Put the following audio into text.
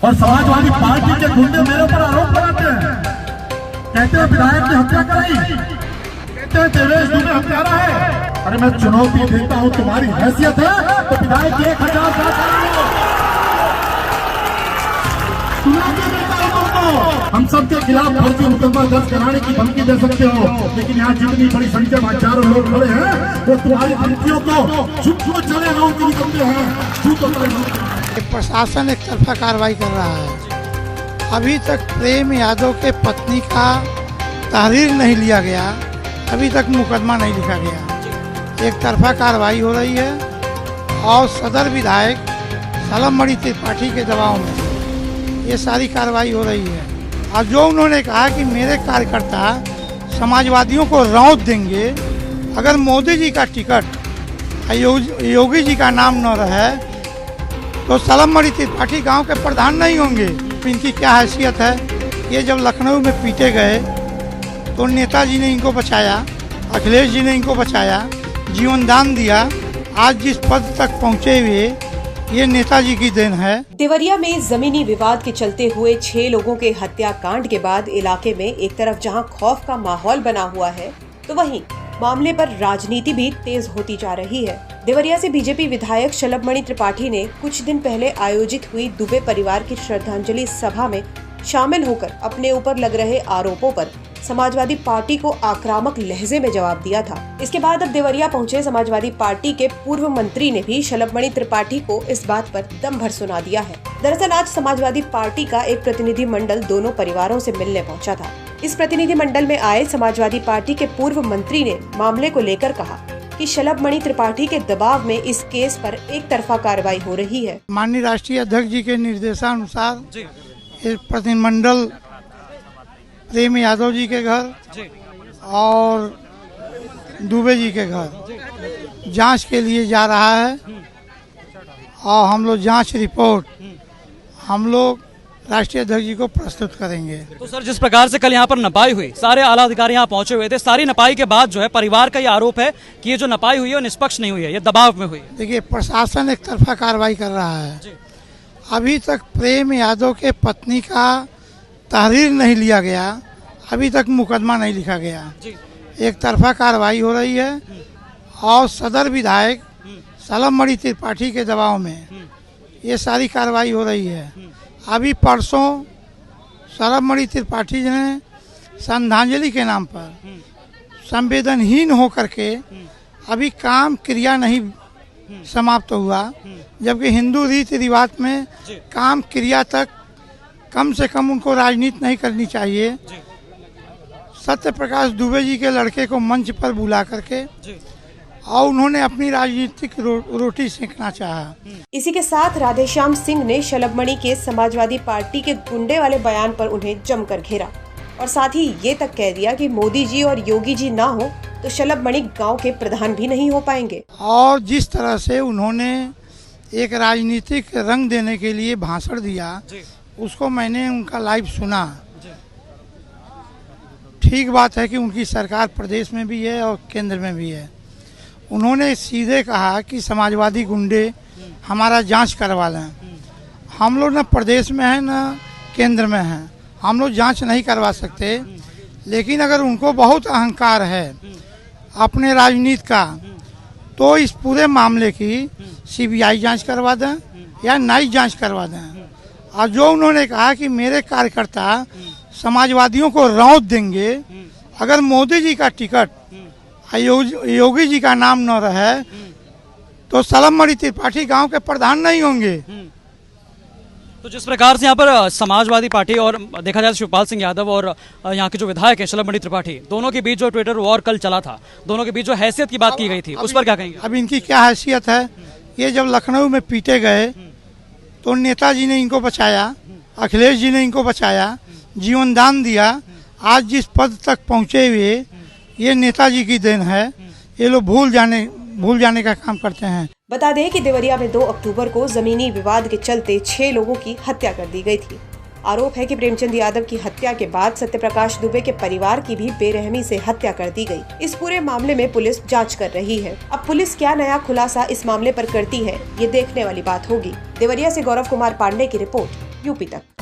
और समाजवादी पार्टी के गुंडे मेरे ऊपर आरोप लगाते हैं, कहते हैं विधायक की हत्या कराई, कहते हैं देवेश दुबे हत्यारा है। अरे मैं चुनौती देता हूं, तुम्हारी हैसियत है तो विधायक की 1000 चुनौती देता हूं तुमको। हम सबके खिलाफ फर्जी मुकदमा दर्ज कराने की धमकी दे सकते हो, लेकिन यहाँ जितनी बड़ी संख्या में हजारों लोग खड़े हैं वो तुम्हारी धमकियों को झूठ चले रहो की निकलते हैं, झूठ। प्रशासन एक तरफा कार्रवाई कर रहा है। अभी तक प्रेम यादव के पत्नी का तहरीर नहीं लिया गया, अभी तक मुकदमा नहीं लिखा गया। एक तरफा कार्रवाई हो रही है और सदर विधायक सलमणि त्रिपाठी के दबाव में ये सारी कार्रवाई हो रही है। और जो उन्होंने कहा कि मेरे कार्यकर्ता समाजवादियों को रौंद देंगे अगर मोदी जी का टिकट योगी जी का नाम न रहे तो सलमणि त्रिपाठी गांव के प्रधान नहीं होंगे। इनकी क्या हैसियत है? ये जब लखनऊ में पीटे गए तो नेताजी ने इनको बचाया, अखिलेश जी ने इनको बचाया, जीवन दान दिया। आज जिस पद तक पहुँचे हुए ये नेताजी की देन है। देवरिया में जमीनी विवाद के चलते हुए 6 लोगों के हत्याकांड के बाद इलाके में एक तरफ जहां खौफ का माहौल बना हुआ है तो वहीं मामले पर राजनीति भी तेज होती जा रही है। देवरिया से बीजेपी विधायक शलभमणि त्रिपाठी ने कुछ दिन पहले आयोजित हुई दुबे परिवार की श्रद्धांजलि सभा में शामिल होकर अपने ऊपर लग रहे आरोपों पर समाजवादी पार्टी को आक्रामक लहजे में जवाब दिया था। इसके बाद अब देवरिया पहुंचे समाजवादी पार्टी के पूर्व मंत्री ने भी शलभमणि त्रिपाठी को इस बात पर दम भर सुना दिया है। दरअसल आज समाजवादी पार्टी का एक प्रतिनिधि मंडल दोनों परिवारों से मिलने पहुंचा था। इस प्रतिनिधि मंडल में आए समाजवादी पार्टी के पूर्व मंत्री ने मामले को लेकर कहा कि शलभमणि त्रिपाठी के दबाव में इस केस पर एक तरफा कार्रवाई हो रही है। माननीय राष्ट्रीय अध्यक्ष जी के निर्देशानुसार प्रतिनिधिमंडल प्रेम यादव जी के घर और दुबे जी के घर जांच के लिए जा रहा है और हम लोग जांच रिपोर्ट हम लोग राष्ट्रीय अध्यक्ष जी को प्रस्तुत करेंगे। तो सर जिस प्रकार से कल यहाँ पर नपाई हुई, सारे आला अधिकारी यहाँ पहुंचे हुए थे, सारी नपाई के बाद जो है परिवार का ये आरोप है कि ये जो नपाई हुई है वो निष्पक्ष नहीं हुई है, ये दबाव में हुई है। देखिए प्रशासन एक तरफा कार्रवाई कर रहा है। अभी तक प्रेम यादव के पत्नी का तहरीर नहीं लिया गया, अभी तक मुकदमा नहीं लिखा गया। एक तरफा कार्रवाई हो रही है और सदर विधायक सलमणि त्रिपाठी के दबाव में ये सारी कार्रवाई हो रही है। अभी परसों सलमणि त्रिपाठी जी ने श्रद्धांजलि के नाम पर संवेदनहीन होकर के अभी काम क्रिया नहीं समाप्त हुआ, जबकि हिंदू रीति रिवाज में काम क्रिया तक कम से कम उनको राजनीति नहीं करनी चाहिए। सत्य प्रकाश दुबे जी के लड़के को मंच पर बुला करके और उन्होंने अपनी राजनीतिक रोटी सेकना चाहा। इसी के साथ राधेश्याम सिंह ने शलभमणि के समाजवादी पार्टी के गुंडे वाले बयान पर उन्हें जमकर घेरा और साथ ही ये तक कह दिया कि मोदी जी और योगी जी ना हो तो शलभमणि गांव के प्रधान भी नहीं हो पाएंगे। और जिस तरह से उन्होंने एक राजनीतिक रंग देने के लिए भाषण दिया, उसको मैंने उनका लाइव सुना। ठीक बात है कि उनकी सरकार प्रदेश में भी है और केंद्र में भी है। उन्होंने सीधे कहा कि समाजवादी गुंडे हमारा जांच करवा लें। हम लोग न प्रदेश में हैं न केंद्र में हैं, हम लोग जांच नहीं करवा सकते। लेकिन अगर उनको बहुत अहंकार है अपने राजनीति का तो इस पूरे मामले की सीबीआई जांच करवा दें या न्यायिक जांच करवा दें। और जो उन्होंने कहा कि मेरे कार्यकर्ता समाजवादियों को रौंद देंगे अगर मोदी जी का टिकट योगी जी का नाम न रहे तो सलमणि त्रिपाठी गांव के प्रधान नहीं होंगे। तो जिस प्रकार से यहाँ पर समाजवादी पार्टी और देखा जाए शिवपाल सिंह यादव और यहाँ के जो विधायक हैं शलभमणि त्रिपाठी, दोनों के बीच जो ट्विटर वॉर कल चला था, दोनों के बीच जो हैसियत की बात की गई थी, उस पर क्या कहेंगे? अब इनकी क्या हैसियत है? ये जब लखनऊ में पीटे गए तो नेताजी ने इनको बचाया, अखिलेश जी ने इनको बचाया, जीवन दान दिया। आज जिस पद तक पहुँचे हुए ये नेताजी की देन है। ये लोग भूल जाने का काम करते हैं। बता दें कि देवरिया में 2 अक्टूबर को जमीनी विवाद के चलते 6 लोगों की हत्या कर दी गई थी। आरोप है कि प्रेमचंद यादव की हत्या के बाद सत्यप्रकाश दुबे के परिवार की भी बेरहमी से हत्या कर दी गई। इस पूरे मामले में पुलिस जांच कर रही है। अब पुलिस क्या नया खुलासा इस मामले पर करती है, ये देखने वाली बात होगी। देवरिया से गौरव कुमार पांडे की रिपोर्ट। यूपी तक।